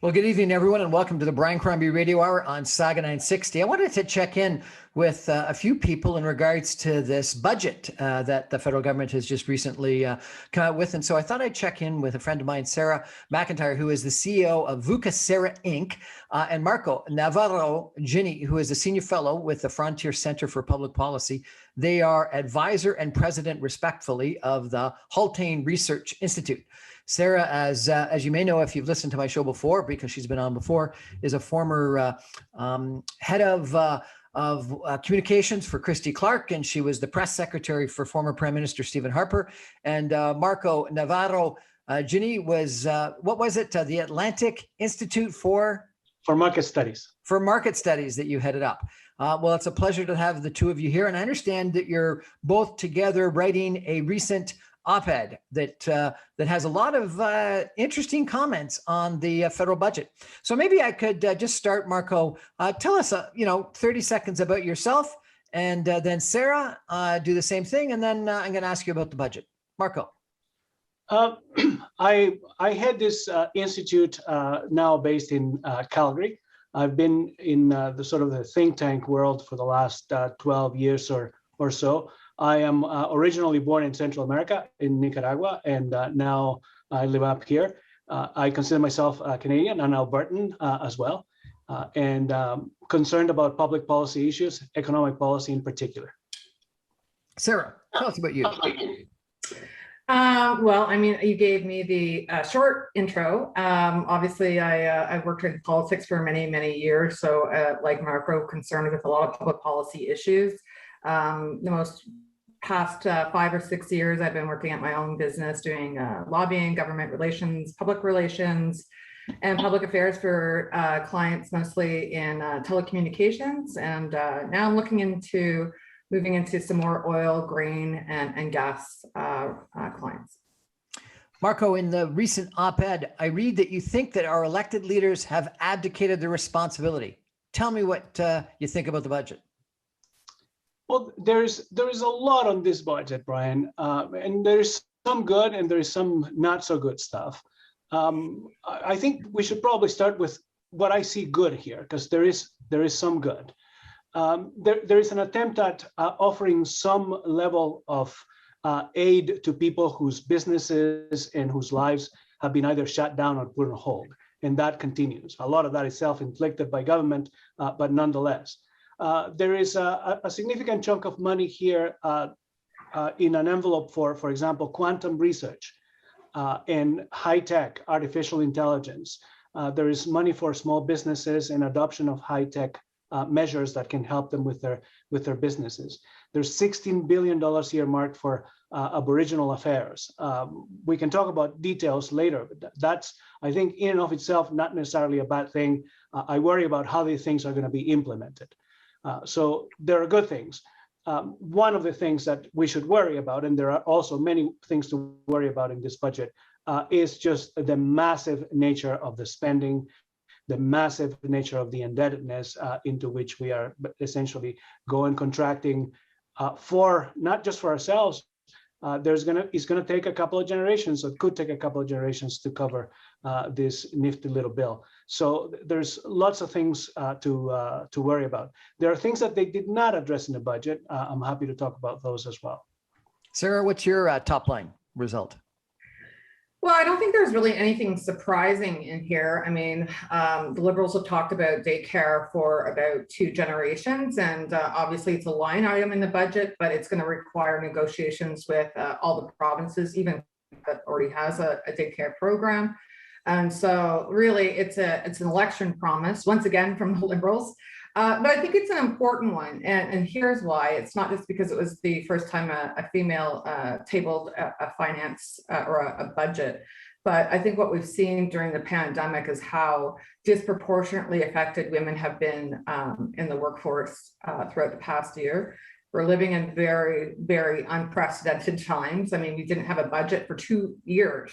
Well, good evening, everyone, and welcome to the Brian Crombie Radio Hour on Saga 960. I wanted to check in with a few people in regards to this budget that the federal government has just recently come out with. And so I thought I'd check in with a friend of mine, Sarah MacIntye, who is the CEO of VUCA Sarah Inc., and Marco Navarro-Genie, who is a senior fellow with the Frontier Center for Public Policy. They are advisor and president, respectfully, of the Haltane Research Institute. Sarah, as you may know, if you've listened to my show before, because she's been on before, is a former head of communications for Christy Clark, and she was the press secretary for former Prime Minister Stephen Harper. And Marco Navarro-Genie was, what was it? The Atlantic Institute for Market Studies. For Market Studies that you headed up. Well, it's a pleasure to have the two of you here. And I understand that you're both together writing a recent op-ed that has a lot of interesting comments on the federal budget. So maybe I could just start, Marco. Tell us, 30 seconds about yourself, and then Sarah, do the same thing, and then I'm going to ask you about the budget. Marco. I had this institute now based in Calgary. I've been in the sort of the think tank world for the last 12 years or so. I am originally born in Central America, in Nicaragua, and now I live up here. I consider myself Canadian and Albertan as well, and concerned about public policy issues, economic policy in particular. Sarah, tell us about you. Well, I mean, you gave me the short intro. Obviously, I've worked in politics for many, many years. So like Marco, concerned with a lot of public policy issues. The most past 5 or 6 years, I've been working at my own business doing lobbying, government relations, public relations, and public affairs for clients, mostly in telecommunications. And now I'm looking into moving into some more oil, grain, and gas clients. Marco, in the recent op-ed, I read that you think that our elected leaders have abdicated their responsibility. Tell me what you think about the budget. Well, there is a lot on this budget, Brian, and there's some good and there's some not so good stuff. I think we should probably start with what I see good here, because there is some good. There is an attempt at offering some level of aid to people whose businesses and whose lives have been either shut down or put on hold, and that continues. A lot of that is self-inflicted by government, but nonetheless. There is a significant chunk of money here in an envelope for example, quantum research and high-tech artificial intelligence. There is money for small businesses and adoption of high-tech measures that can help them with their businesses. There's $16 billion earmarked for Aboriginal affairs. We can talk about details later, but that's, I think, in and of itself, not necessarily a bad thing. I worry about how these things are going to be implemented. So there are good things. One of the things that we should worry about, and there are also many things to worry about in this budget, is just the massive nature of the spending, the massive nature of the indebtedness into which we are essentially going contracting for, not just for ourselves. It's going to take a couple of generations, or it could take a couple of generations to cover this nifty little bill. So there's lots of things to worry about. There are things that they did not address in the budget. I'm happy to talk about those as well. Sarah, what's your top line result? Well, I don't think there's really anything surprising in here. I mean, the Liberals have talked about daycare for about 2 generations, and obviously it's a line item in the budget, but it's going to require negotiations with all the provinces, even that already has a daycare program. And so really it's an election promise, once again, from the Liberals. But I think it's an important one, and here's why. It's not just because it was the first time a female tabled a finance or a budget, but I think what we've seen during the pandemic is how disproportionately affected women have been in the workforce throughout the past year. We're living in very, very unprecedented times. I mean, we didn't have a budget for 2 years.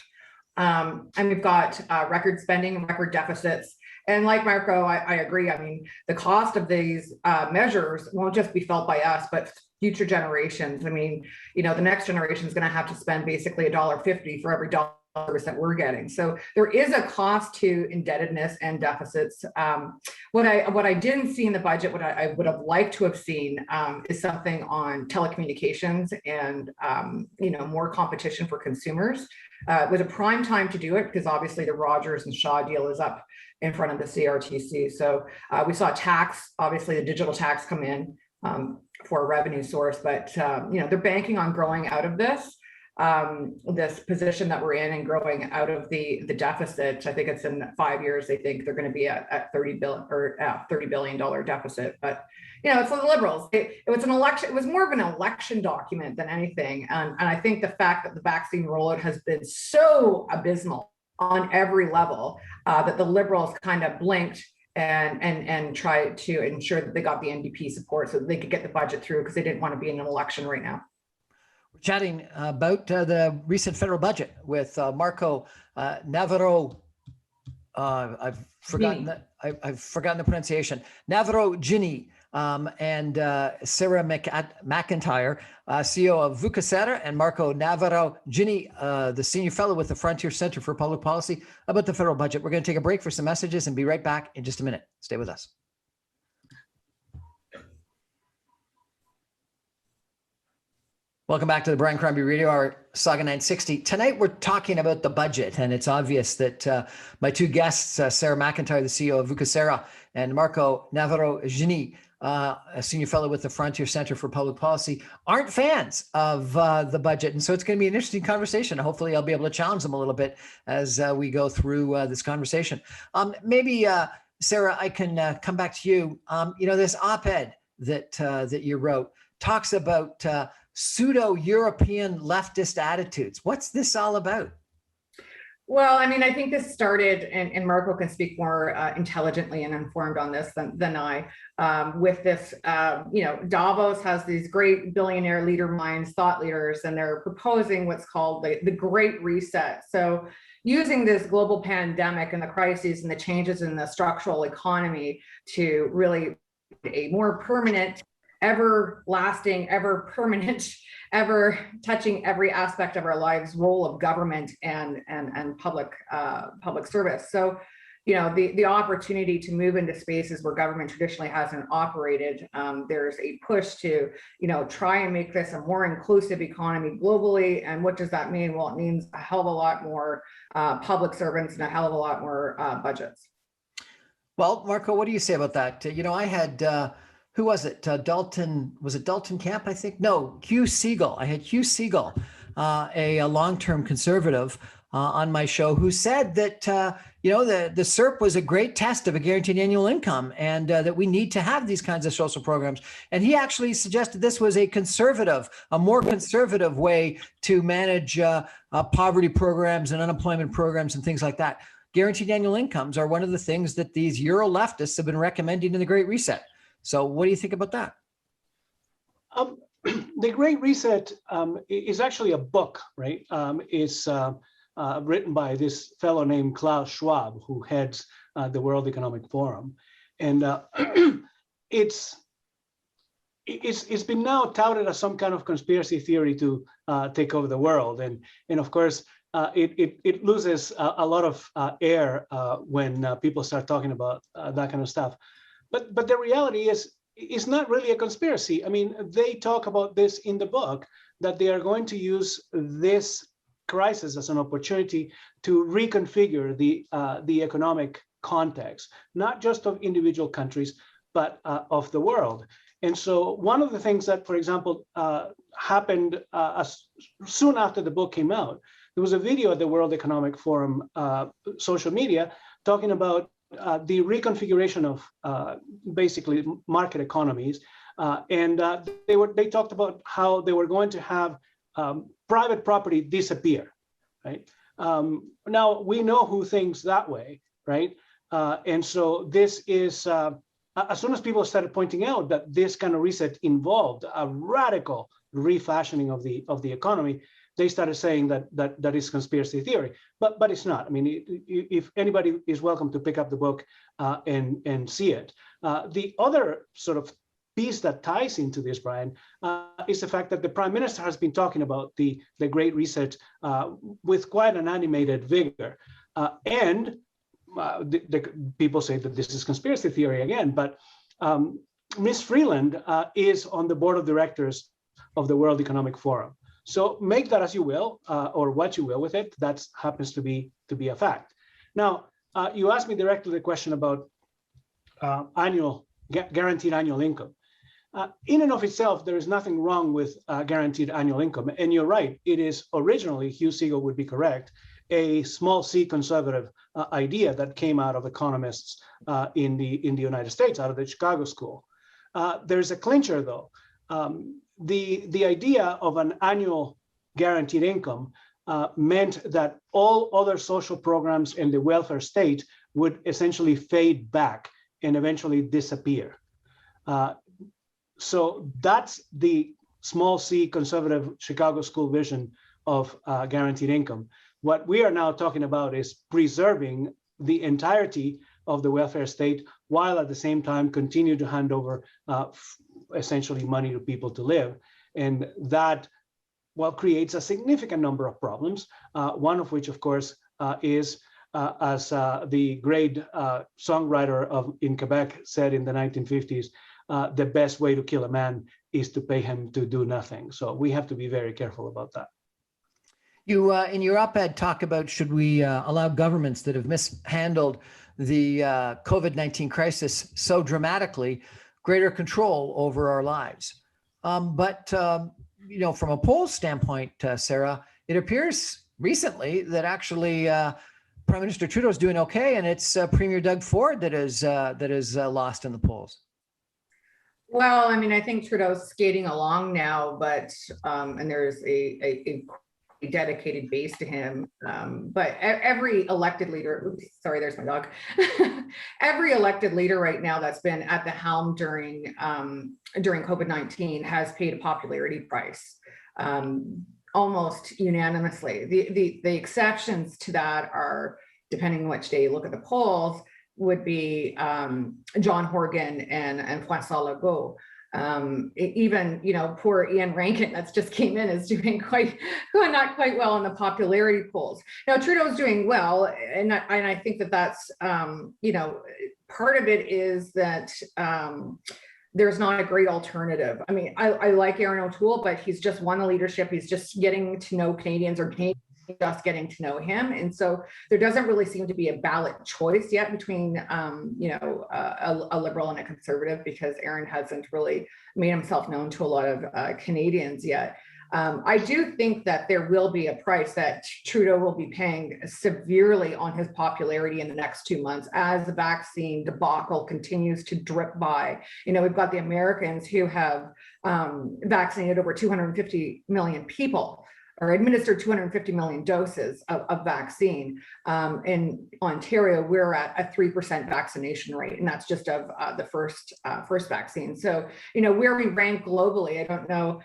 And we've got record spending, record deficits. And like Marco, I agree. I mean, the cost of these measures won't just be felt by us, but future generations. I mean, the next generation is going to have to spend basically $1.50 for every dollar service that we're getting. So there is a cost to indebtedness and deficits. What I didn't see in the budget, what I would have liked to have seen is something on telecommunications and more competition for consumers. It was a prime time to do it because obviously the Rogers and Shaw deal is up in front of the CRTC. So we saw tax, obviously the digital tax come in for a revenue source, but they're banking on growing out of this. This position that we're in and growing out of the deficit. I think it's in 5 years. They think they're going to be at $30 billion deficit. But it's for the Liberals. It was an election. It was more of an election document than anything. And I think the fact that the vaccine rollout has been so abysmal on every level that the Liberals kind of blinked and tried to ensure that they got the NDP support so that they could get the budget through because they didn't want to be in an election right now. We're chatting about the recent federal budget with Marco Navarro. I've forgotten the pronunciation. Navarro-Genie and Sarah MacIntye, CEO of Vucasera, and Marco Navarro-Genie, the senior fellow with the Frontier Center for Public Policy, about the federal budget. We're going to take a break for some messages and be right back in just a minute. Stay with us. Welcome back to the Brian Crombie Radio Hour, Saga 960. Tonight, we're talking about the budget, and it's obvious that my two guests, Sarah MacIntye, the CEO of Vucasera, and Marco Navarro-Genie, a senior fellow with the Frontier Center for Public Policy, aren't fans of the budget. And so it's going to be an interesting conversation. Hopefully, I'll be able to challenge them a little bit as we go through this conversation. Maybe, Sarah, I can come back to you. This op-ed that you wrote talks about pseudo-European leftist attitudes. What's this all about? Well, I think this started, and Marco can speak more intelligently and informed on this than I, with this, Davos has these great billionaire leader minds, thought leaders, and they're proposing what's called the Great Reset. So using this global pandemic and the crises and the changes in the structural economy to really a more permanent, everlasting, ever permanent, ever touching every aspect of our lives role of government and public service. So, the opportunity to move into spaces where government traditionally hasn't operated. There's a push to, try and make this a more inclusive economy globally. And what does that mean? Well, it means a hell of a lot more public servants and a hell of a lot more budgets. Well, Marco, what do you say about that? I had who was it? Dalton, was it Dalton Camp, I think? No, Hugh Segal. I had Hugh Segal, a long-term conservative on my show, who said that, the CERP was a great test of a guaranteed annual income and that we need to have these kinds of social programs. And he actually suggested this was a more conservative way to manage poverty programs and unemployment programs and things like that. Guaranteed annual incomes are one of the things that these Euro leftists have been recommending in the Great Reset. So what do you think about that? The Great Reset is actually a book, right? It's written by this fellow named Klaus Schwab, who heads the World Economic Forum. And it's been now touted as some kind of conspiracy theory to take over the world. And of course, it loses a lot of air when people start talking about that kind of stuff. But the reality is, it's not really a conspiracy. They talk about this in the book, that they are going to use this crisis as an opportunity to reconfigure the economic context, not just of individual countries, but of the world. And so one of the things that, for example, happened soon after the book came out, there was a video at the World Economic Forum social media talking about the reconfiguration of basically market economies, and they talked about how they were going to have private property disappear, right? Now we know who thinks that way, right? And so this is as soon as people started pointing out that this kind of reset involved a radical refashioning of the economy, they started saying that is conspiracy theory, but it's not. If anybody is welcome to pick up the book and see it. The other sort of piece that ties into this, Brian, is the fact that the Prime Minister has been talking about the Great Reset with quite an animated vigor. And people say that this is conspiracy theory again, but Ms. Freeland is on the board of directors of the World Economic Forum. So make that as you will, or what you will with it. That happens to be a fact. Now, you asked me directly the question about guaranteed annual income. In and of itself, there is nothing wrong with guaranteed annual income. And you're right, it is originally, Hugh Siegel would be correct, a small c conservative idea that came out of economists in the United States, out of the Chicago School. There's a clincher, though. The idea of an annual guaranteed income meant that all other social programs in the welfare state would essentially fade back and eventually disappear. So that's the small c conservative Chicago School vision of guaranteed income. What we are now talking about is preserving the entirety of the welfare state while at the same time continue to hand over essentially money to people to live. And that, well, creates a significant number of problems, one of which, of course, is, as the great songwriter in Quebec said in the 1950s, the best way to kill a man is to pay him to do nothing. So we have to be very careful about that. You, in your op-ed, talk about should we allow governments that have mishandled the COVID-19 crisis so dramatically greater control over our lives. But you know, from a poll standpoint, Sarah, it appears recently that actually Prime Minister Trudeau is doing okay, and it's Premier Doug Ford that is lost in the polls. Well, I mean, I think Trudeau's skating along now, but and there's a dedicated base to him. But every elected leader, oops, sorry, there's my dog. Every elected leader right now that's been at the helm during COVID-19 has paid a popularity price, almost unanimously. The exceptions to that are, depending on which day you look at the polls, would be John Horgan and François Legault. Even, you know, poor Ian Rankin that's just came in is doing not quite well in the popularity polls. Now Trudeau's doing well, and I think that that's you know, part of it is that there's not a great alternative. I mean, I like Aaron O'Toole, but he's just won the leadership. He's just getting to know Canadians, or Canadians just getting to know him, and so there doesn't really seem to be a ballot choice yet between you know, a liberal and a conservative, because Aaron hasn't really made himself known to a lot of Canadians yet. I do think that there will be a price that Trudeau will be paying severely on his popularity in the next 2 months as the vaccine debacle continues to drip by. You know, we've got the Americans who have vaccinated over 250 million people, or administered 250 million doses of vaccine. In Ontario, we're at a 3% vaccination rate, and that's just of the first vaccine. So, you know, where we rank globally, I don't know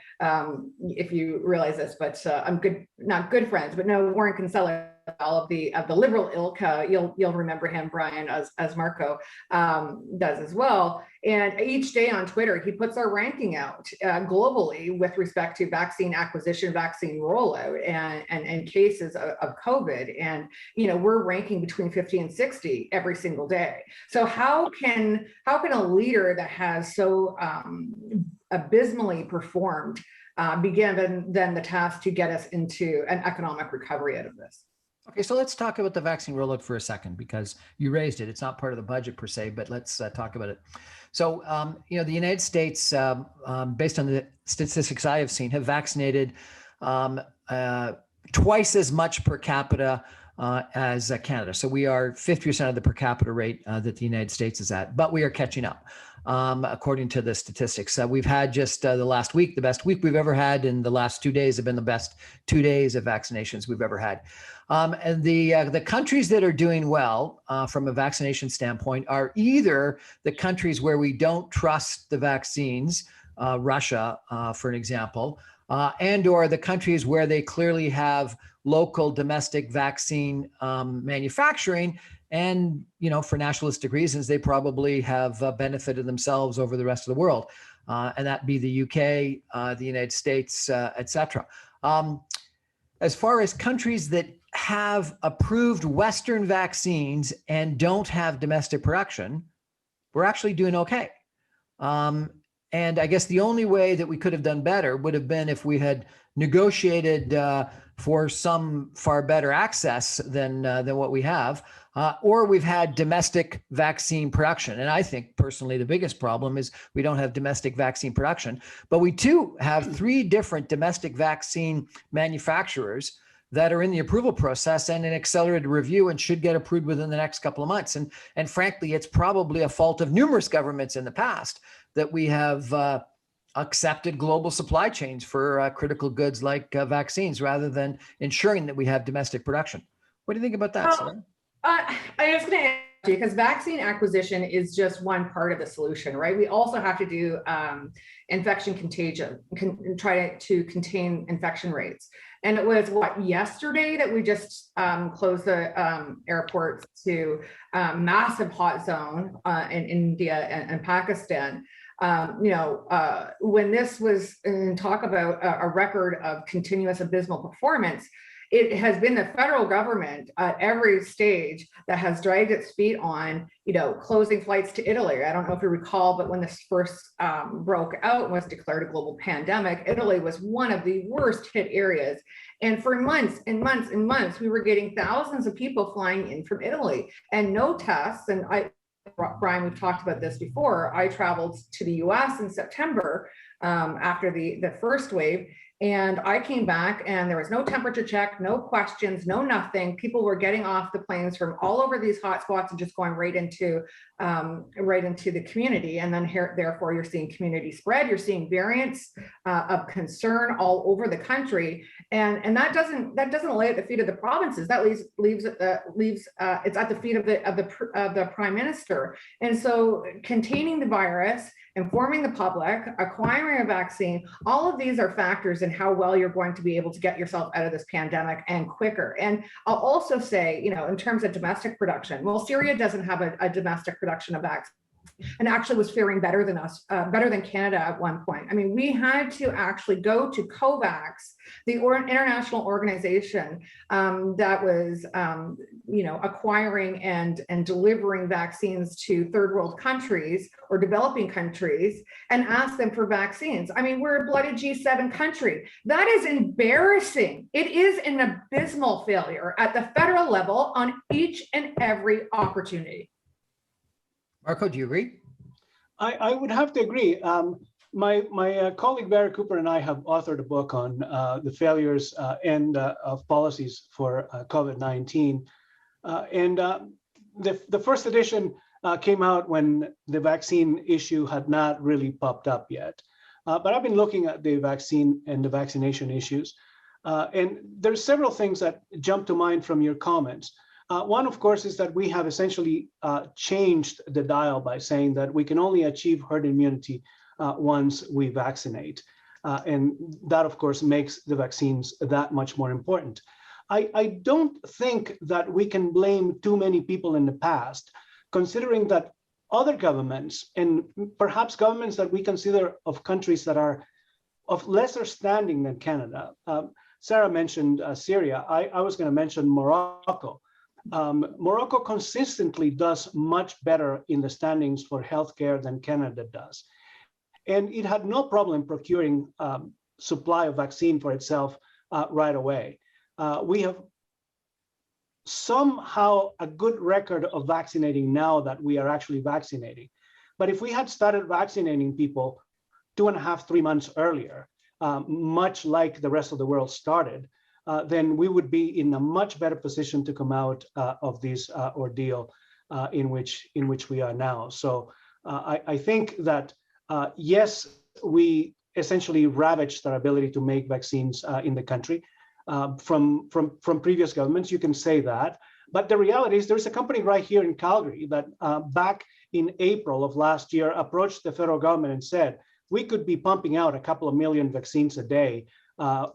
if you realize this, but I'm not good friends, but no, Warren Kinsella, all of the liberal ilk, you'll remember him, Brian, as Marco does as well. And each day on Twitter, he puts our ranking out globally with respect to vaccine acquisition, vaccine rollout, and cases of COVID. And, you know, we're ranking between 50 and 60 every single day. So how can a leader that has so abysmally performed be given then the task to get us into an economic recovery out of this? Okay, so let's talk about the vaccine rollout for a second, because you raised it. It's not part of the budget per se, but let's talk about it. So, you know, the United States, based on the statistics I have seen, have vaccinated twice as much per capita as Canada. So we are 50% of the per capita rate that the United States is at, but we are catching up. According to the statistics, we've had just the last week, the best week we've ever had, and the last 2 days have been the best 2 days of vaccinations we've ever had. And the countries that are doing well from a vaccination standpoint are either the countries where we don't trust the vaccines, Russia, for an example, and or the countries where they clearly have local domestic vaccine manufacturing. And, you know, for nationalistic reasons, they probably have benefited themselves over the rest of the world. and that be the UK, the United States, et cetera. As far as countries that have approved Western vaccines and don't have domestic production, we're actually doing okay. And I guess the only way that we could have done better would have been if we had negotiated for some far better access than what we have, or we've had domestic vaccine production. And I think personally, the biggest problem is we don't have domestic vaccine production, but we too have 3 different domestic vaccine manufacturers that are in the approval process and an accelerated review and should get approved within the next couple of months. And frankly, it's probably a fault of numerous governments in the past that we have accepted global supply chains for critical goods like vaccines rather than ensuring that we have domestic production. What do you think about that, Sarah? I was going to ask you, because vaccine acquisition is just one part of the solution, right? We also have to do infection contagion, try to contain infection rates. And it was yesterday that we just closed the airports to massive hot zone in India and Pakistan. When this was talk about a record of continuous abysmal performance, it has been the federal government at every stage that has dragged its feet on, closing flights to Italy. I don't know if you recall, but when this first broke out and was declared a global pandemic, Italy was one of the worst hit areas. And for months and months and months, we were getting thousands of people flying in from Italy and no tests. And Brian, we've talked about this before. I traveled to the US in September after the first wave. And I came back and there was no temperature check, no questions, no nothing. People were getting off the planes from all over these hotspots and just going right into the community. And then therefore you're seeing community spread, you're seeing variants of concern all over the country. And that doesn't lay at the feet of the provinces. That leaves it's at the feet of the prime minister. And so containing the virus, informing the public, acquiring a vaccine, all of these are factors in how well you're going to be able to get yourself out of this pandemic and quicker. And I'll also say, in terms of domestic production, well, Syria doesn't have a domestic production of vaccines, and actually was faring better than us, better than Canada at one point. I mean, we had to actually go to COVAX, the international organization that was, acquiring and delivering vaccines to third world countries or developing countries, and ask them for vaccines. I mean, we're a bloody G7 country. That is embarrassing. It is an abysmal failure at the federal level on each and every opportunity. Marco, do you agree? I would have to agree. My colleague Barry Cooper and I have authored a book on the failures of policies for COVID-19. And the first edition came out when the vaccine issue had not really popped up yet. But I've been looking at the vaccine and the vaccination issues. And there's several things that jump to mind from your comments. One, of course, is that we have essentially changed the dial by saying that we can only achieve herd immunity once we vaccinate. And that, of course, makes the vaccines that much more important. I don't think that we can blame too many people in the past, considering that other governments, and perhaps governments that we consider of countries that are of lesser standing than Canada. Sarah mentioned Syria. I was going to mention Morocco. Morocco consistently does much better in the standings for healthcare than Canada does. And it had no problem procuring supply of vaccine for itself right away. We have somehow a good record of vaccinating now that we are actually vaccinating. But if we had started vaccinating people 2.5, 3 months earlier, much like the rest of the world started, then we would be in a much better position to come out of this ordeal in which we are now. So I think that yes, we essentially ravaged our ability to make vaccines in the country from previous governments. You can say that, but the reality is there's a company right here in Calgary that back in April of last year approached the federal government and said we could be pumping out a couple of million vaccines a day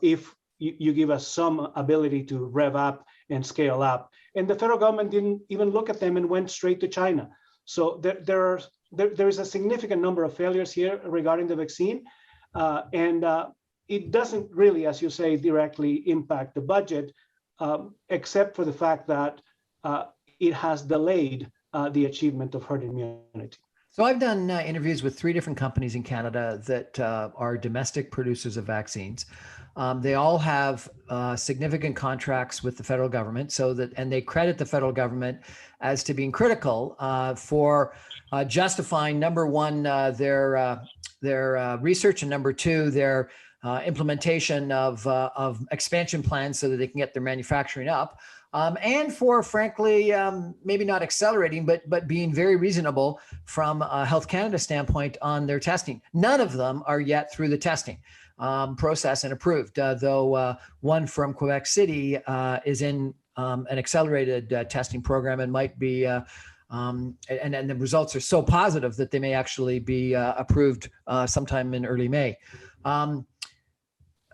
if you give us some ability to rev up and scale up. And the federal government didn't even look at them and went straight to China. So there are there is a significant number of failures here regarding the vaccine, and it doesn't really, as you say, directly impact the budget, except for the fact that it has delayed the achievement of herd immunity. So I've done interviews with 3 different companies in Canada that are domestic producers of vaccines. They all have significant contracts with the federal government, and they credit the federal government as to being critical for justifying, number one, their research, and number 2, their implementation of expansion plans so that they can get their manufacturing up. And for, frankly, maybe not accelerating, but being very reasonable from a Health Canada standpoint on their testing. None of them are yet through the testing process and approved, though one from Quebec City is in an accelerated testing program and might be, and the results are so positive that they may actually be approved sometime in early May.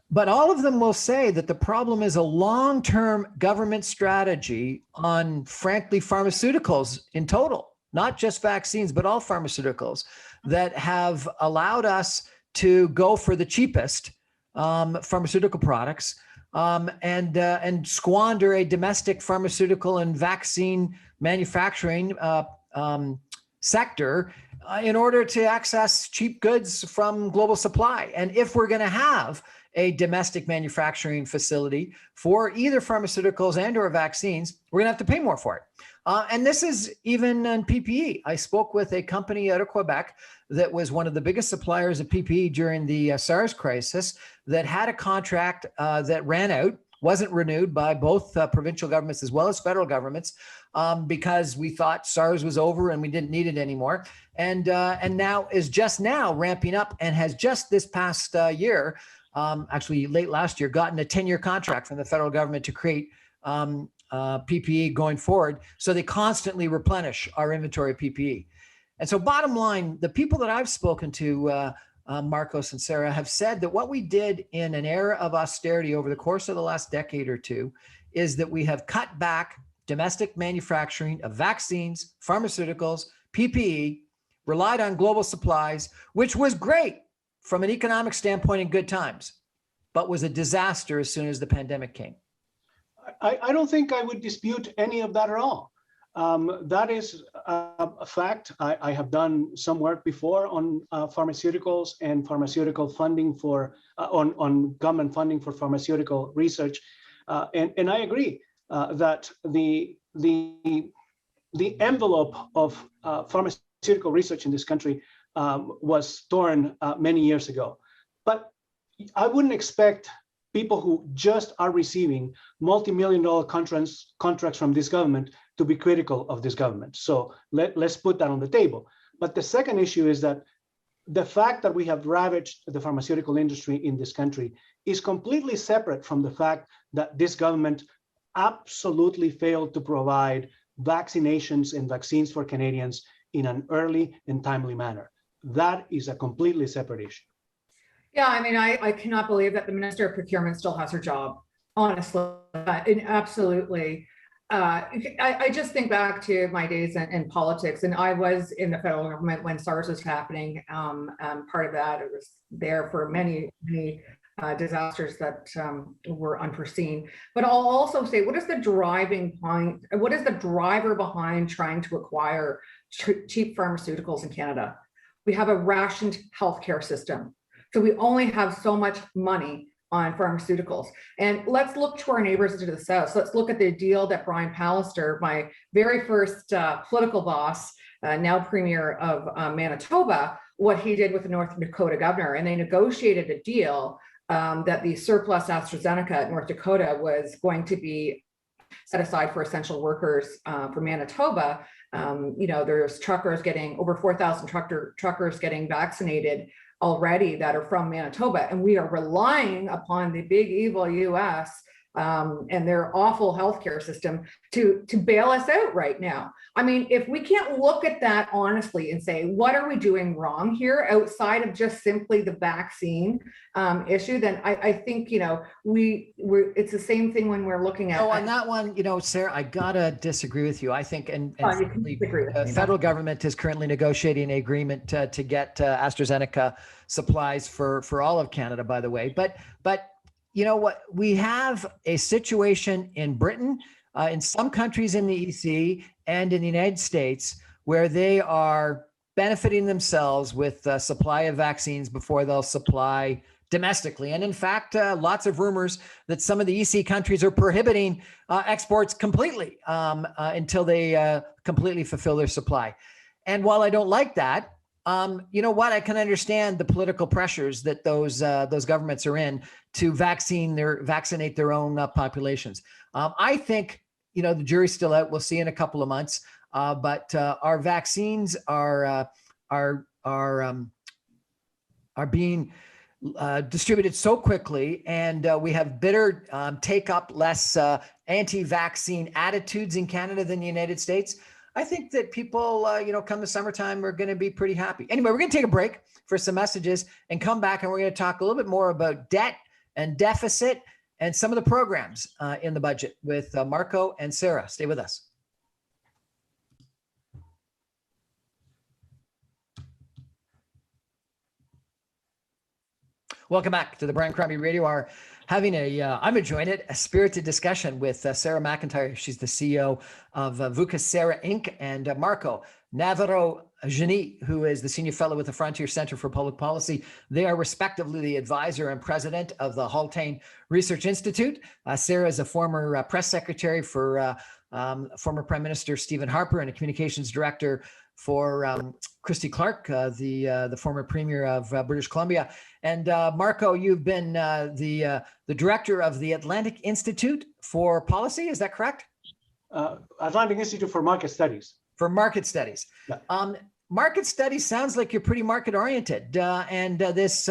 But all of them will say that the problem is a long-term government strategy on, frankly, pharmaceuticals in total, not just vaccines, but all pharmaceuticals, that have allowed us to go for the cheapest pharmaceutical products and squander a domestic pharmaceutical and vaccine manufacturing sector in order to access cheap goods from global supply. And if we're going to have a domestic manufacturing facility for either pharmaceuticals and or vaccines, we're gonna have to pay more for it. And this is even on PPE. I spoke with a company out of Quebec that was one of the biggest suppliers of PPE during the SARS crisis that had a contract that ran out, wasn't renewed by both provincial governments as well as federal governments because we thought SARS was over and we didn't need it anymore. And now is just now ramping up and has just this past year, actually late last year, gotten a 10-year contract from the federal government to create PPE going forward. So they constantly replenish our inventory of PPE. And so bottom line, the people that I've spoken to, Marcos and Sarah, have said that what we did in an era of austerity over the course of the last decade or two is that we have cut back domestic manufacturing of vaccines, pharmaceuticals, PPE, relied on global supplies, which was great from an economic standpoint in good times, but was a disaster as soon as the pandemic came. I don't think I would dispute any of that at all. That is a fact. I have done some work before on pharmaceuticals and pharmaceutical funding on government funding for pharmaceutical research, and I agree that the envelope of pharmaceutical research in this country was torn many years ago. But I wouldn't expect people who just are receiving multi-million-dollar contracts from this government to be critical of this government. So let's put that on the table. But the second issue is that the fact that we have ravaged the pharmaceutical industry in this country is completely separate from the fact that this government absolutely failed to provide vaccinations and vaccines for Canadians in an early and timely manner. That is a completely separate issue. Yeah, I mean, I cannot believe that the Minister of Procurement still has her job, honestly. Absolutely. I just think back to my days in politics, and I was in the federal government when SARS was happening. Part of that, it was there for many disasters that were unforeseen. But I'll also say, what is the driving point? What is the driver behind trying to acquire cheap pharmaceuticals in Canada? We have a rationed healthcare system. So we only have so much money on pharmaceuticals. And let's look to our neighbors to the south. So let's look at the deal that Brian Pallister, my very first political boss, now Premier of Manitoba, what he did with the North Dakota governor. And they negotiated a deal that the surplus AstraZeneca at North Dakota was going to be set aside for essential workers for Manitoba. There's truckers getting over 4,000 truckers getting vaccinated already that are from Manitoba, and we are relying upon the big evil US and their awful healthcare system to bail us out right now. I mean, if we can't look at that honestly and say, what are we doing wrong here outside of just simply the vaccine issue, then I think, you know, it's the same thing when we're looking at. So on that one, you know, Sarah, I gotta disagree with you. I think, the federal government is currently negotiating an agreement to get AstraZeneca supplies for all of Canada, by the way. But you know what? We have a situation in Britain, in some countries in the EC and in the United States, where they are benefiting themselves with supply of vaccines before they'll supply domestically. And in fact, lots of rumors that some of the EC countries are prohibiting exports completely until they completely fulfill their supply. And while I don't like that, you know what? I can understand the political pressures that those governments are in to vaccinate their own populations. I think, you know, the jury's still out. We'll see in a couple of months. But our vaccines are being distributed so quickly, and we have bitter take up less anti-vaccine attitudes in Canada than the United States. I think that people, you know, come the summertime, are going to be pretty happy. Anyway, we're going to take a break for some messages and come back, and we're going to talk a little bit more about debt and deficit and some of the programs in the budget with Marco and Sarah. Stay with us. Welcome back to the Brian Crombie Radio Hour. Having I'm enjoying it, a spirited discussion with Sarah MacIntye. She's the CEO of VUCA Sarah Inc. and Marco Navarro-Genie, who is the Senior Fellow with the Frontier Center for Public Policy. They are respectively the advisor and president of the Haltane Research Institute. Sarah is a former press secretary for former Prime Minister Stephen Harper and a communications director for Christy Clark, the former premier of British Columbia. And Marco, you've been the director of the Atlantic Institute for Policy. Is that correct? Atlantic Institute for Market Studies. For market studies. Yeah. Market studies sounds like you're pretty market oriented. And this,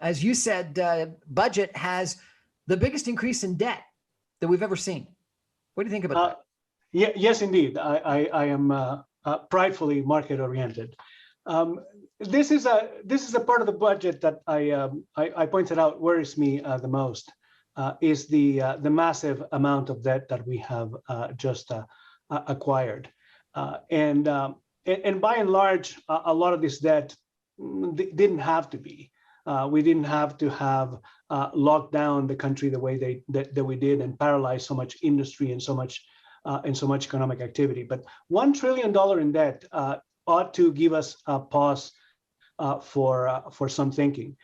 as you said, budget has the biggest increase in debt that we've ever seen. What do you think about that? Yeah, yes, indeed. I am pridefully market oriented. This is a part of the budget that I pointed out worries me the most, is the massive amount of debt that we have just acquired, and by and large, a lot of this debt didn't have to be. We didn't have to have locked down the country the way that we did and paralyze so much industry and so much economic activity. But $1 trillion in debt ought to give us a pause for some thinking.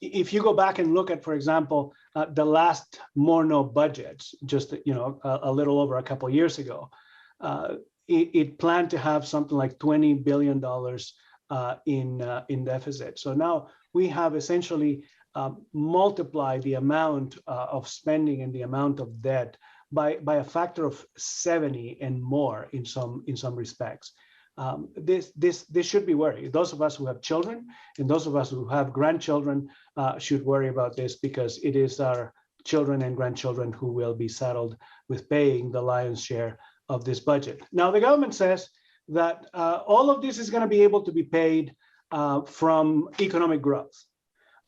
If you go back and look at, for example, the last Morneau budgets, just a little over a couple of years ago, it planned to have something like $20 billion in deficit. So now we have essentially multiplied the amount of spending and the amount of debt by a factor of 70 and more in some respects. This should be worried. Those of us who have children and those of us who have grandchildren should worry about this, because it is our children and grandchildren who will be saddled with paying the lion's share of this budget. Now, the government says that all of this is going to be able to be paid from economic growth.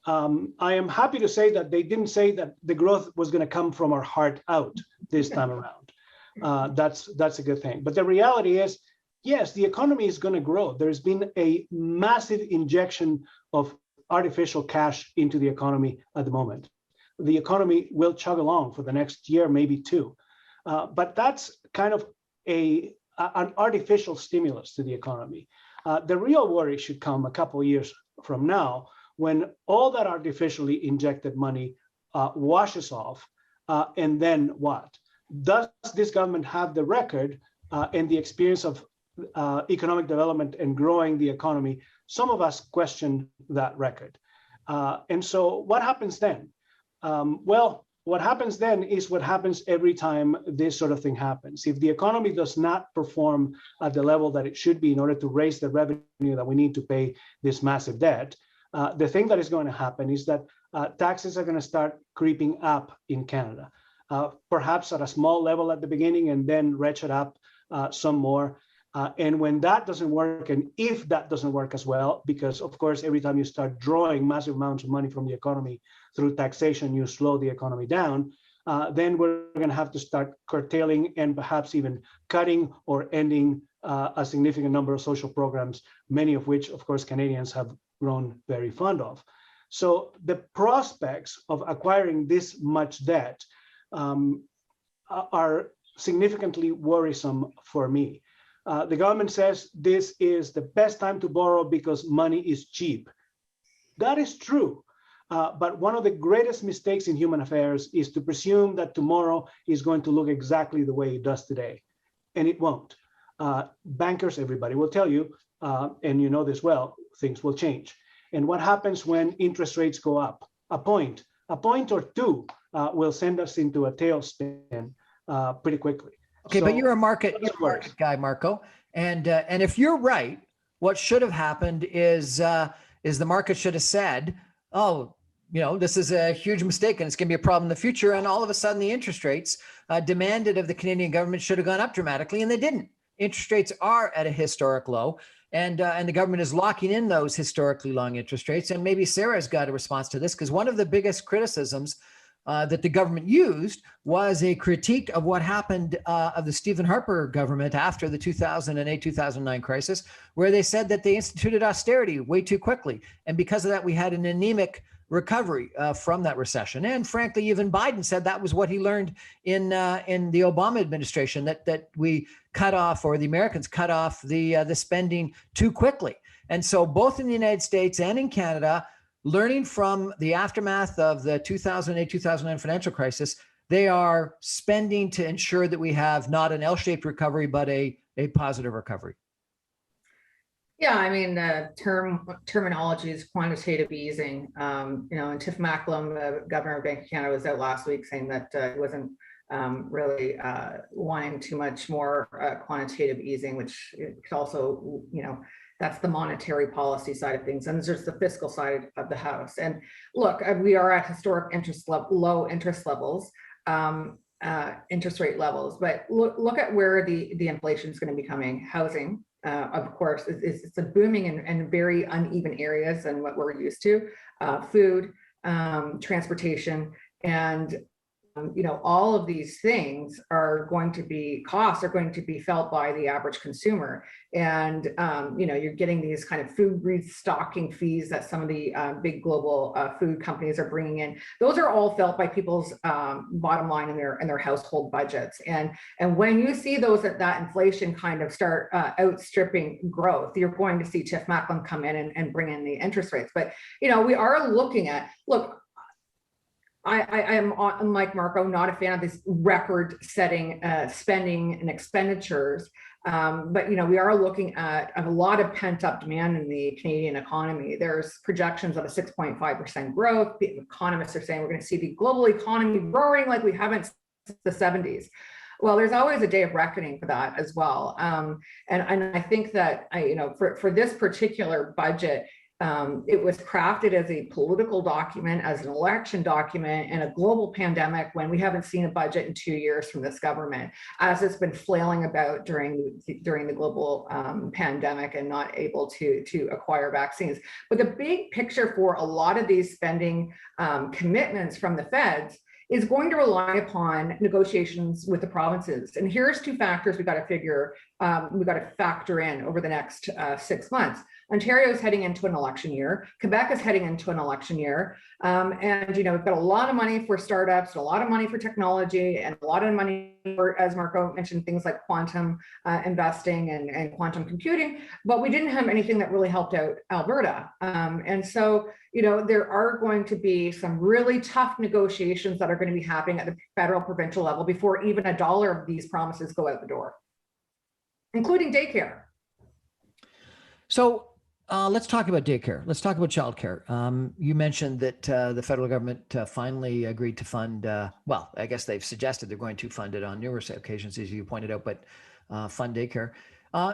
I am happy to say that they didn't say that the growth was going to come from our heart out this time around. That's a good thing. But the reality is, yes, the economy is going to grow. There's been a massive injection of artificial cash into the economy at the moment. The economy will chug along for the next year, maybe two. But that's kind of an artificial stimulus to the economy. The real worry should come a couple of years from now, when all that artificially injected money washes off, and then what? Does this government have the record and the experience of economic development and growing the economy? Some of us question that record. And so what happens then? Well, what happens then is what happens every time this sort of thing happens. If the economy does not perform at the level that it should be in order to raise the revenue that we need to pay this massive debt, the thing that is going to happen is that taxes are going to start creeping up in Canada, perhaps at a small level at the beginning and then ratchet up some more. And when that doesn't work, and if that doesn't work as well, because of course, every time you start drawing massive amounts of money from the economy through taxation, you slow the economy down, then we're going to have to start curtailing and perhaps even cutting or ending a significant number of social programs, many of which, of course, Canadians have grown very fond of. So the prospects of acquiring this much debt are significantly worrisome for me. The government says this is the best time to borrow because money is cheap. That is true. But one of the greatest mistakes in human affairs is to presume that tomorrow is going to look exactly the way it does today. And it won't. Bankers, everybody will tell you, and you know this well, things will change. And what happens when interest rates go up? A point or two will send us into a tailspin pretty quickly. Okay, So, but you're a market guy, Marco, and if you're right, what should have happened is the market should have said, "Oh, this is a huge mistake, and it's going to be a problem in the future." And all of a sudden, the interest rates demanded of the Canadian government should have gone up dramatically, and they didn't. Interest rates are at a historic low, and the government is locking in those historically long interest rates. And maybe Sarah's got a response to this, because one of the biggest criticisms that the government used was a critique of what happened of the Stephen Harper government after the 2008-2009 crisis, where they said that they instituted austerity way too quickly. And because of that, we had an anemic recovery from that recession. And frankly, even Biden said that was what he learned in the Obama administration, that we cut off, or the Americans cut off the spending too quickly. And so both in the United States and in Canada, learning from the aftermath of the 2008-2009 financial crisis, they are spending to ensure that we have not an L-shaped recovery, but a positive recovery. Yeah, I mean, the terminology is quantitative easing. And Tiff Macklem, the governor of Bank of Canada, was out last week saying that he wasn't really wanting too much more quantitative easing, which could also, that's the monetary policy side of things. And there's the fiscal side of the house. And look, we are at historic low interest levels, interest rate levels. But look at where the inflation is going to be coming. Housing, of course, it's a booming and very uneven areas than what we're used to. Food, transportation, and all of these things costs are going to be felt by the average consumer. And, you're getting these kind of food restocking fees that some of the big global food companies are bringing in. Those are all felt by people's bottom line in their household budgets. And when you see that inflation kind of start outstripping growth, you're going to see Tiff Macklem come in and bring in the interest rates. But, we are looking at, I am, unlike Marco, not a fan of this record-setting spending and expenditures, but we are looking at a lot of pent-up demand in the Canadian economy. There's projections of a 6.5% growth. The economists are saying we're going to see the global economy roaring like we haven't since the 70s. Well, there's always a day of reckoning for that as well, and I think that for this particular budget, it was crafted as a political document, as an election document, and a global pandemic when we haven't seen a budget in 2 years from this government, as it's been flailing about during the global pandemic and not able to acquire vaccines. But the big picture for a lot of these spending commitments from the feds is going to rely upon negotiations with the provinces. And here's two factors we got to factor in over the next 6 months. Ontario is heading into an election year. Quebec is heading into an election year. And we've got a lot of money for startups, a lot of money for technology, and a lot of money for, as Marco mentioned, things like quantum investing and quantum computing. But we didn't have anything that really helped out Alberta. And so, there are going to be some really tough negotiations that are going to be happening at the federal, provincial level before even a dollar of these promises go out the door, including daycare. So let's talk about daycare. Let's talk about childcare. You mentioned that the federal government finally agreed to fund, I guess they've suggested they're going to fund it on numerous occasions, as you pointed out, but fund daycare.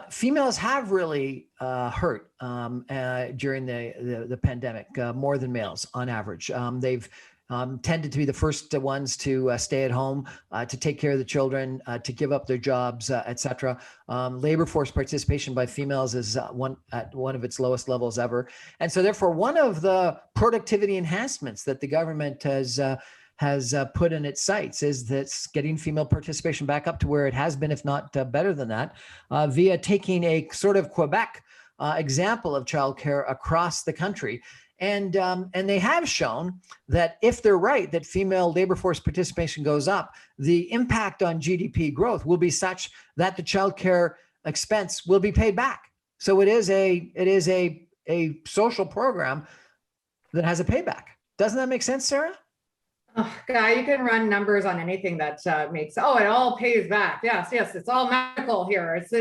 Females have really hurt during the pandemic more than males on average. They've tended to be the first ones to stay at home, to take care of the children, to give up their jobs, et cetera. Labor force participation by females is at one of its lowest levels ever. And so therefore, one of the productivity enhancements that the government has put in its sights is that's getting female participation back up to where it has been, if not better than that, via taking a sort of Quebec example of childcare across the country. And they have shown that if they're right, that female labor force participation goes up, the impact on GDP growth will be such that the childcare expense will be paid back. So it is a social program that has a payback. Doesn't that make sense, Sarah? Oh, Guy, you can run numbers on anything that makes, it all pays back. Yes, it's all magical here. It's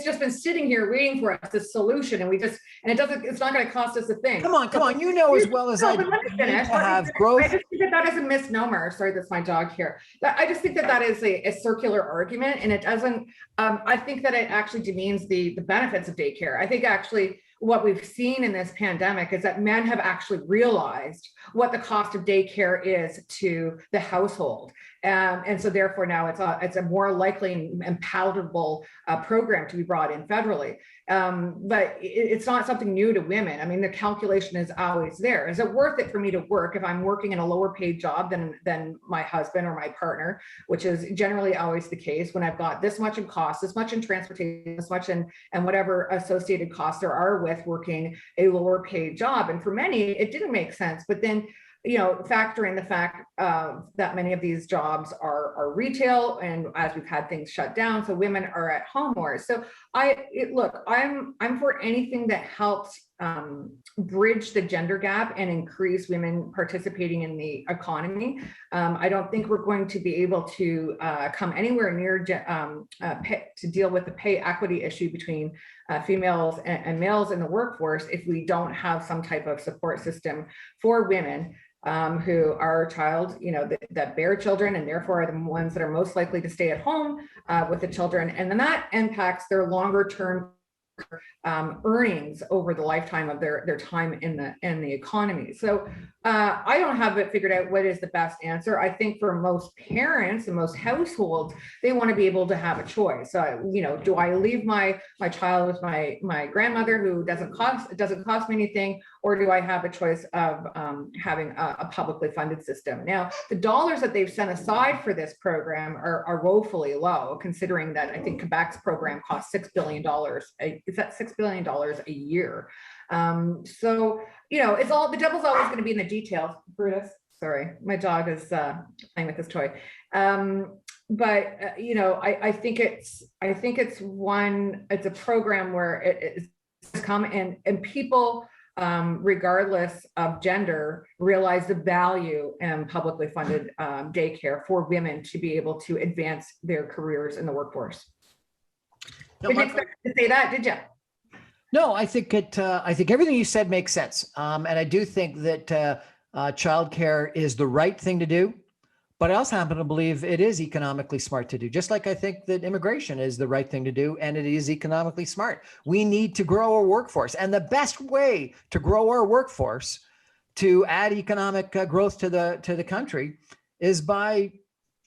just been sitting here waiting for us, this solution, and it's not going to cost us a thing. Come on, you know as well as I do. Have growth. I just think that is a misnomer. Sorry, that's my dog here. I just think that is a circular argument, and it doesn't, I think that it actually demeans the benefits of daycare. I think actually what we've seen in this pandemic is that men have actually realized what the cost of daycare is to the household. And so therefore now it's a more likely and palatable program to be brought in federally. But it's not something new to women. I mean, the calculation is always there. Is it worth it for me to work if I'm working in a lower paid job than my husband or my partner, which is generally always the case when I've got this much in cost, this much in transportation, this much and whatever associated costs there are with working a lower paid job. And for many, it didn't make sense. But then factor in the fact that many of these jobs are retail, and as we've had things shut down, so women are at home more. So I'm for anything that helps bridge the gender gap and increase women participating in the economy. I don't think we're going to be able to come anywhere near to deal with the pay equity issue between females and males in the workforce if we don't have some type of support system for women who are that bear children and therefore are the ones that are most likely to stay at home with the children. And then that impacts their longer term earnings over the lifetime of their time in the economy. So I don't have it figured out what is the best answer. I think for most parents and most households, they want to be able to have a choice. Do I leave my child with my grandmother who doesn't cost me anything, or do I have a choice of having a publicly funded system? Now, the dollars that they've set aside for this program are woefully low, considering that I think Quebec's program costs $6 billion. Is that $6 billion a year? It's all, the devil's always going to be in the details. Brutus, sorry, my dog is playing with his toy. I think it's a program where it's come and people, regardless of gender, realize the value in publicly funded daycare for women to be able to advance their careers in the workforce. Did you expect to say that, did you? No, I think everything you said makes sense. And I do think that childcare is the right thing to do, but I also happen to believe it is economically smart to do, just like I think that immigration is the right thing to do, and it is economically smart. We need to grow our workforce. And the best way to grow our workforce to add economic growth to the country is by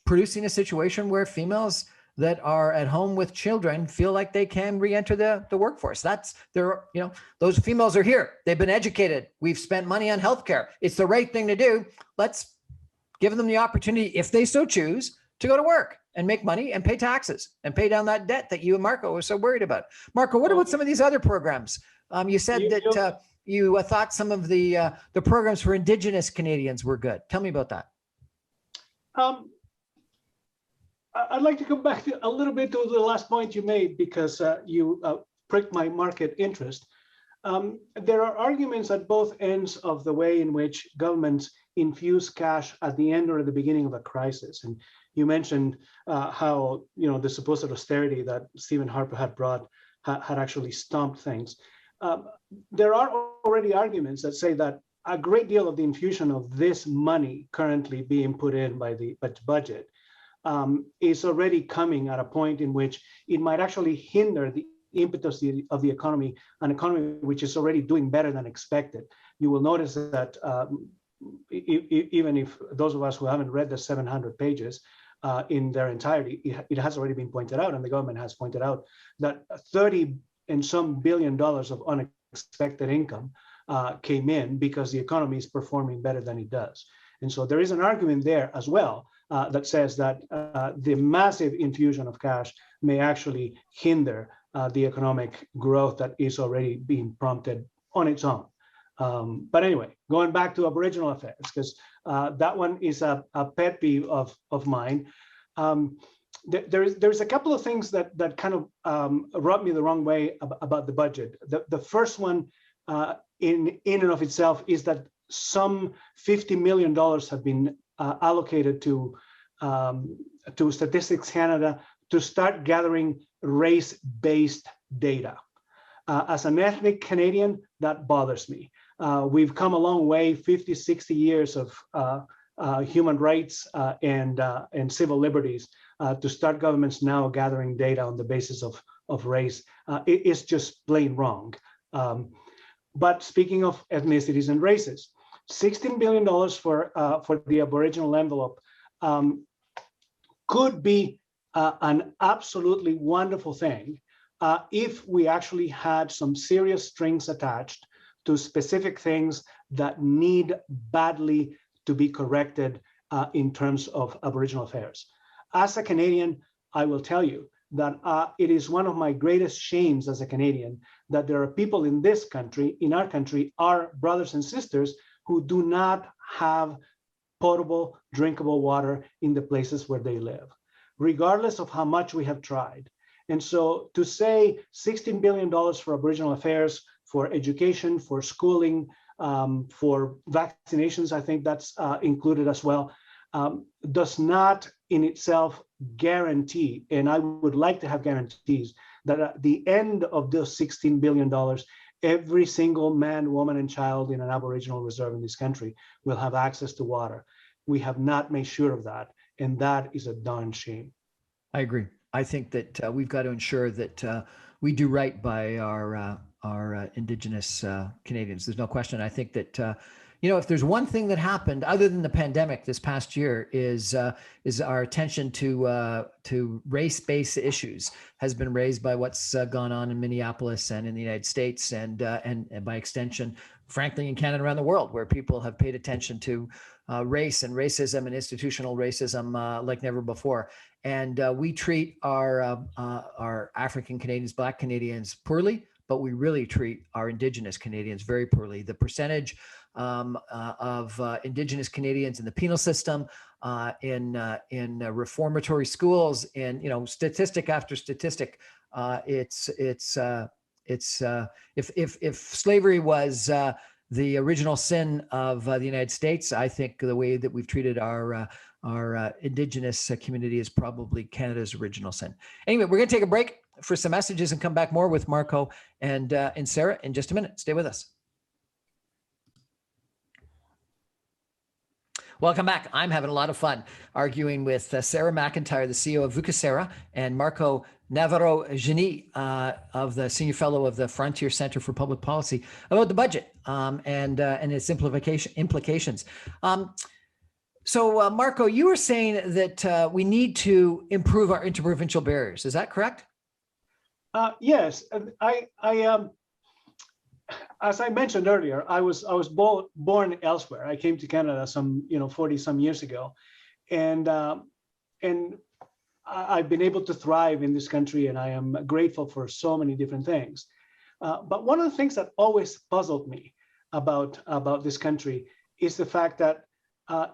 producing a situation where females that are at home with children feel like they can re-enter the workforce. Those females are here. They've been educated. We've spent money on healthcare. It's the right thing to do. Let's give them the opportunity, if they so choose, to go to work and make money and pay taxes and pay down that debt that you and Marco were so worried about. Marco, what about some of these other programs? You said that you thought some of the programs for Indigenous Canadians were good. Tell me about that. I'd like to come back a little bit to the last point you made, because you pricked my market interest. There are arguments at both ends of the way in which governments infuse cash at the end or at the beginning of a crisis. And you mentioned how the supposed austerity that Stephen Harper had brought had actually stomped things. There are already arguments that say that a great deal of the infusion of this money currently being put in by the budget is already coming at a point in which it might actually hinder the impetus of the economy, an economy which is already doing better than expected. You will notice that even if those of us who haven't read the 700 pages in their entirety, it has already been pointed out, and the government has pointed out that 30 and some billion dollars of unexpected income came in because the economy is performing better than it does. And so there is an argument there as well that says that the massive infusion of cash may actually hinder the economic growth that is already being prompted on its own. But anyway, going back to Aboriginal affairs, because that one is a pet peeve of mine. There's a couple of things that kind of rubbed me the wrong way about the budget. The first one in and of itself is that some $50 million have been allocated to Statistics Canada to start gathering race-based data. As an ethnic Canadian, that bothers me. We've come a long way, 50, 60 years of human rights and civil liberties to start governments now gathering data on the basis of race. It is just plain wrong. But speaking of ethnicities and races, $16 billion for the Aboriginal envelope could be an absolutely wonderful thing if we actually had some serious strings attached to specific things that need badly to be corrected in terms of Aboriginal affairs. As a Canadian, I will tell you that it is one of my greatest shames as a Canadian that there are people in this country, in our country, our brothers and sisters, who do not have potable, drinkable water in the places where they live, regardless of how much we have tried. And so to say $16 billion for Aboriginal affairs, for education, for schooling, for vaccinations, I think that's included as well, does not in itself guarantee, and I would like to have guarantees, that at the end of those $16 billion, every single man, woman, and child in an Aboriginal reserve in this country will have access to water. We have not made sure of that, and that is a darn shame. I agree. I think that we've got to ensure that we do right by our Indigenous Canadians. There's no question. I think that if there's one thing that happened other than the pandemic this past year is our attention to race-based issues has been raised by what's gone on in Minneapolis and in the United States and by extension, frankly, in Canada and around the world, where people have paid attention to race and racism and institutional racism like never before. And we treat our African Canadians, Black Canadians poorly, but we really treat our Indigenous Canadians very poorly. The percentage of Indigenous Canadians in the penal system, in reformatory schools, in statistic after statistic, if slavery was the original sin of the United States, I think the way that we've treated our Indigenous community is probably Canada's original sin. Anyway, we're going to take a break for some messages and come back more with Marco and Sarah in just a minute. Stay with us. Welcome back. I'm having a lot of fun arguing with Sarah MacIntye, the CEO of Vucasera, and Marco Navarro-Genie, of the Senior Fellow of the Frontier Center for Public Policy, about the budget and its implications. So, Marco, you were saying that we need to improve our interprovincial barriers. Is that correct? Yes, as I mentioned earlier, I was born elsewhere. I came to Canada some 40 some years ago, and I've been able to thrive in this country, and I am grateful for so many different things. But one of the things that always puzzled me about this country is the fact that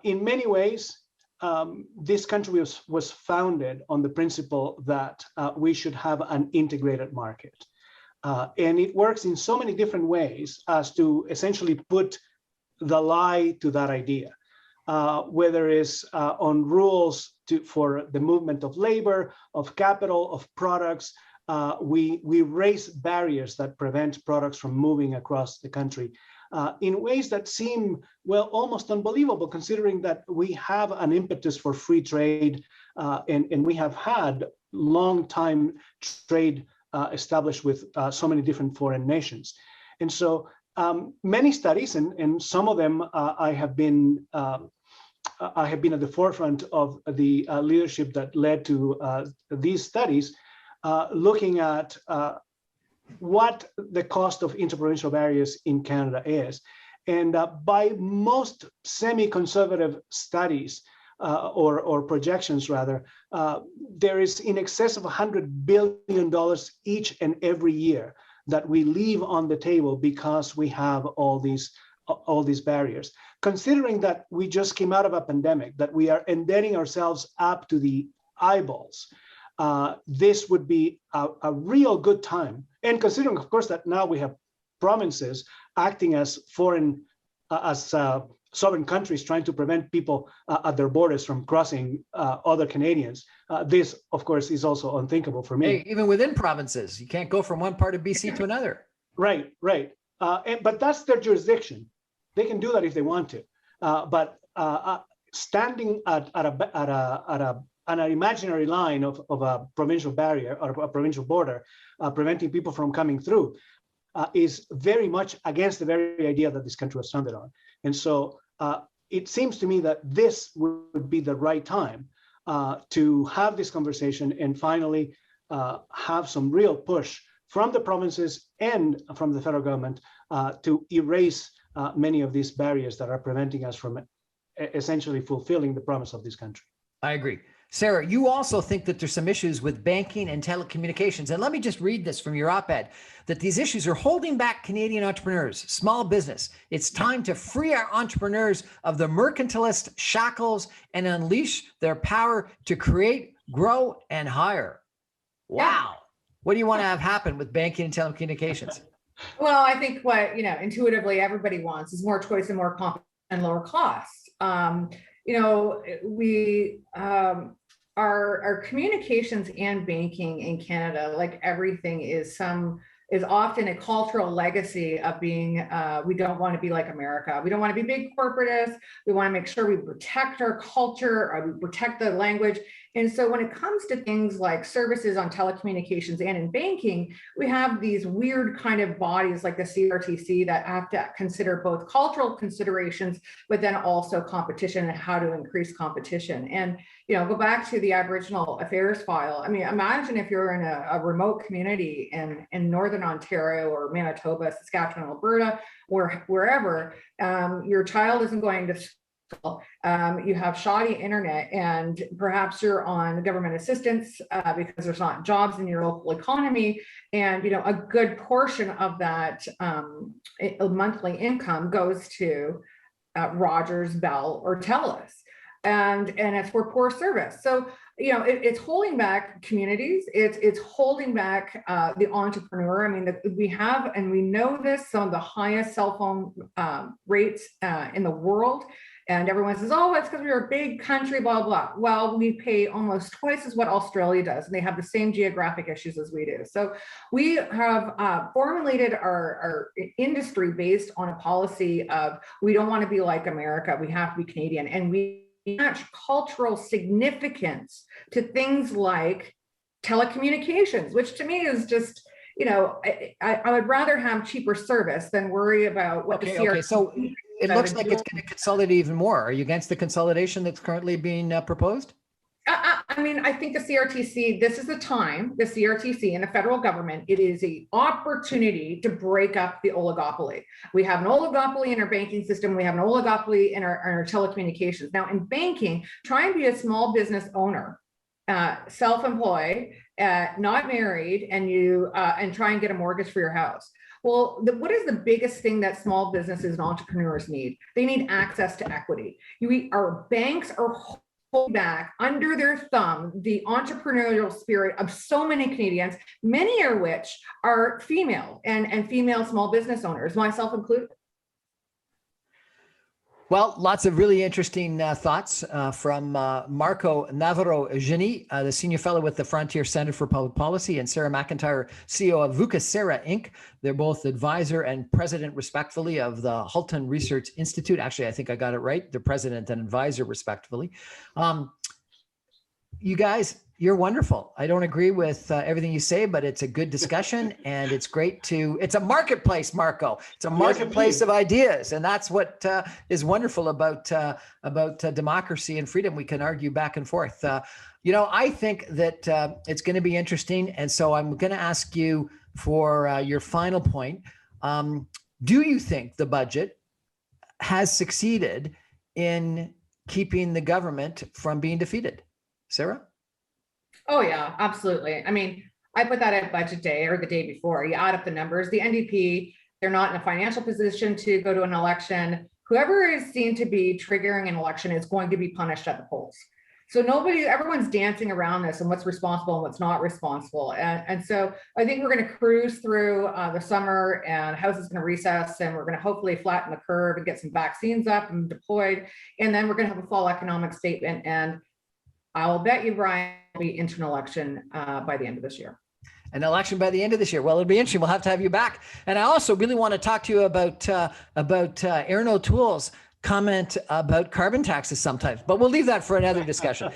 in many ways this country was founded on the principle that we should have an integrated market. And it works in so many different ways as to essentially put the lie to that idea, whether it's on rules for the movement of labor, of capital, of products. We raise barriers that prevent products from moving across the country in ways that seem, well, almost unbelievable, considering that we have an impetus for free trade and we have had long time trade established with so many different foreign nations. And so many studies, and some of them I have been at the forefront of the leadership that led to these studies, looking at what the cost of interprovincial barriers in Canada is. And by most semi-conservative studies, or projections rather, there is in excess of $100 billion each and every year that we leave on the table because we have all these barriers. Considering that we just came out of a pandemic, that we are indebting ourselves up to the eyeballs, this would be a real good time. And considering, of course, that now we have provinces acting as sovereign countries trying to prevent people at their borders from crossing other Canadians. This, of course, is also unthinkable for me. Hey, even within provinces, you can't go from one part of BC to another. Right. But that's their jurisdiction. They can do that if they want to. But standing at an imaginary line of a provincial barrier or a provincial border, preventing people from coming through, is very much against the very idea that this country was founded on. And so it seems to me that this would be the right time to have this conversation and finally have some real push from the provinces and from the federal government to erase many of these barriers that are preventing us from essentially fulfilling the promise of this country. I agree. Sarah, you also think that there's some issues with banking and telecommunications. And let me just read this from your op-ed, that these issues are holding back Canadian entrepreneurs, small business. It's time to free our entrepreneurs of the mercantilist shackles and unleash their power to create, grow, and hire. Wow. What do you want to have happen with banking and telecommunications? Well, I think what, intuitively everybody wants is more choice and more competition and lower costs. Our communications and banking in Canada, like everything, is often a cultural legacy of being, we don't want to be like America. We don't want to be big corporatists. We want to make sure we protect our culture, or we protect the language. And so when it comes to things like services on telecommunications and in banking, we have these weird kind of bodies like the CRTC that have to consider both cultural considerations, but then also competition and how to increase competition. And, go back to the Aboriginal Affairs file. I mean, imagine if you're in a remote community in Northern Ontario or Manitoba, Saskatchewan, Alberta, or wherever, your child isn't going to school. You have shoddy internet, and perhaps you're on government assistance because there's not jobs in your local economy. And, a good portion of that monthly income goes to Rogers, Bell, or TELUS. And it's for poor service. So, it's holding back communities. It's holding back the entrepreneur. I mean, we have, and we know this, some of the highest cell phone rates in the world. And everyone says, oh, it's because we're a big country, blah, blah. Well, we pay almost twice as what Australia does, and they have the same geographic issues as we do. So we have formulated our industry based on a policy of, we don't want to be like America, we have to be Canadian. And we attach cultural significance to things like telecommunications, which to me is just, I would rather have cheaper service than worry about what the CRTC. Okay, so it looks like it's going to consolidate even more. Are you against the consolidation that's currently being proposed? I mean, I think the CRTC, this is the time, the CRTC and the federal government, it is an opportunity to break up the oligopoly. We have an oligopoly in our banking system. We have an oligopoly in our telecommunications. Now in banking, try and be a small business owner, self-employed, not married, and try and get a mortgage for your house. Well, what is the biggest thing that small businesses and entrepreneurs need? They need access to equity. Our banks are holding back under their thumb the entrepreneurial spirit of so many Canadians, many of which are female and female small business owners, myself included. Well, lots of really interesting thoughts from Marco Navarro-Genie, the Senior Fellow with the Frontier Center for Public Policy, and Sarah MacIntyre, CEO of Vucasera Inc. They're both advisor and president, respectively, of the Halton Research Institute. Actually, I think I got it right. They're president and advisor, respectively. you guys, you're wonderful. I don't agree with everything you say, but it's a good discussion, and it's great it's a marketplace, Marco. It's a marketplace of ideas, and that's what is wonderful about democracy and freedom. We can argue back and forth. I think that it's going to be interesting, and so I'm going to ask you for your final point. Do you think the budget has succeeded in keeping the government from being defeated? Sarah? Oh, yeah, absolutely. I mean, I put that at budget day or the day before. You add up the numbers. The NDP, they're not in a financial position to go to an election. Whoever is seen to be triggering an election is going to be punished at the polls. So everyone's dancing around this and what's responsible and what's not responsible. And so I think we're going to cruise through the summer, and House is going to recess, and we're going to hopefully flatten the curve and get some vaccines up and deployed. And then we're going to have a fall economic statement. And I'll bet you, Brian, will be into an election by the end of this year. An election by the end of this year. Well, it'll be interesting. We'll have to have you back. And I also really want to talk to you about Aaron O'Toole's comment about carbon taxes sometimes, but we'll leave that for another discussion.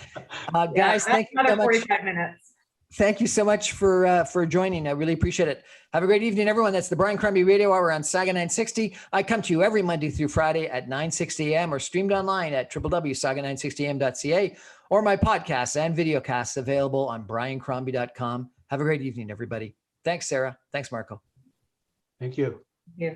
Guys, thank you so much. 45 minutes. Thank you so much for joining. I really appreciate it. Have a great evening, everyone. That's the Brian Crombie Radio Hour on Saga 960. I come to you every Monday through Friday at 9:60 a.m. or streamed online at www.saga960am.ca, or my podcasts and videocasts available on briancrombie.com. Have a great evening, everybody. Thanks, Sarah. Thanks, Marco. Thank you. Yeah.